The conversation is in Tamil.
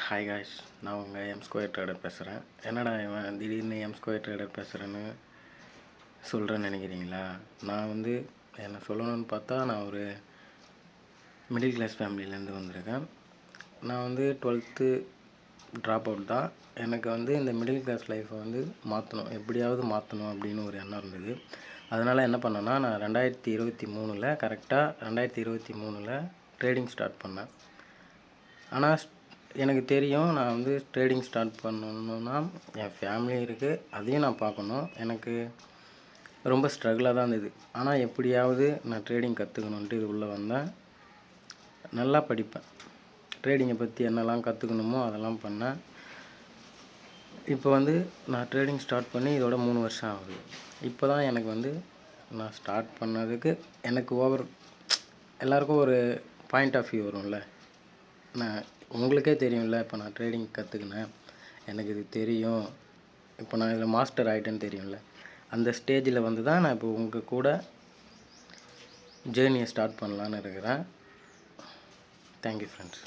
ஹாய் காய்ஸ், நான் உங்கள் எம் ஸ்கொயர் ட்ரேடர் பேசுகிறேன். என்னடா இவன் திடீர்னு எம் ஸ்கொயர் ட்ரேடர் பேசுகிறேன்னு சொல்கிறேன்னு நினைக்கிறீங்களா? நான் என்ன சொல்லணும்னு பார்த்தா, நான் ஒரு மிடில் கிளாஸ் ஃபேமிலியிலேருந்து வந்திருக்கேன். நான் 12th ட்ராப் அவுட் தான். எனக்கு இந்த மிடில் கிளாஸ் லைஃப்பை மாற்றணும், எப்படியாவது மாற்றணும் அப்படின்னு ஒரு எண்ணம் இருந்தது. அதனால் என்ன பண்ணேன்னா, நான் 2023 கரெக்டாக 2023 ட்ரேடிங் ஸ்டார்ட் பண்ணேன். ஆனால் எனக்கு தெரியும், நான் ட்ரேடிங் ஸ்டார்ட் பண்ணணுன்னா என் ஃபேமிலி இருக்குது, அதையும் நான் பார்க்கணும். எனக்கு ரொம்ப ஸ்ட்ரகிளாக தான் இருந்தது. ஆனால் எப்படியாவது நான் ட்ரேடிங் கற்றுக்கணுன்ட்டு இது உள்ளே வந்தேன். நல்லா படிப்பேன், ட்ரேடிங்கை பற்றி என்னெல்லாம் கற்றுக்கணுமோ அதெல்லாம் பண்ணேன். இப்போ நான் ட்ரேடிங் ஸ்டார்ட் பண்ணி இதோட 3 வருஷம் ஆகுது. இப்போ தான் எனக்கு நான் ஸ்டார்ட் பண்ணதுக்கு எனக்கு எல்லாருக்கும் ஒரு பாயிண்ட் ஆஃப் வியூ வரும்ல. நான் உங்களுக்கே தெரியும்ல, இப்போ நான் ட்ரேடிங் கற்றுக்கினேன், எனக்கு இது தெரியும், இப்போ நான் இதில் மாஸ்டர் ஆகிட்டேன்னு தெரியும்ல. அந்த ஸ்டேஜில் தான் நான் இப்போ உங்கள் கூட ஜேர்னியை ஸ்டார்ட் பண்ணலான்னு இருக்கிறேன். Thank you friends.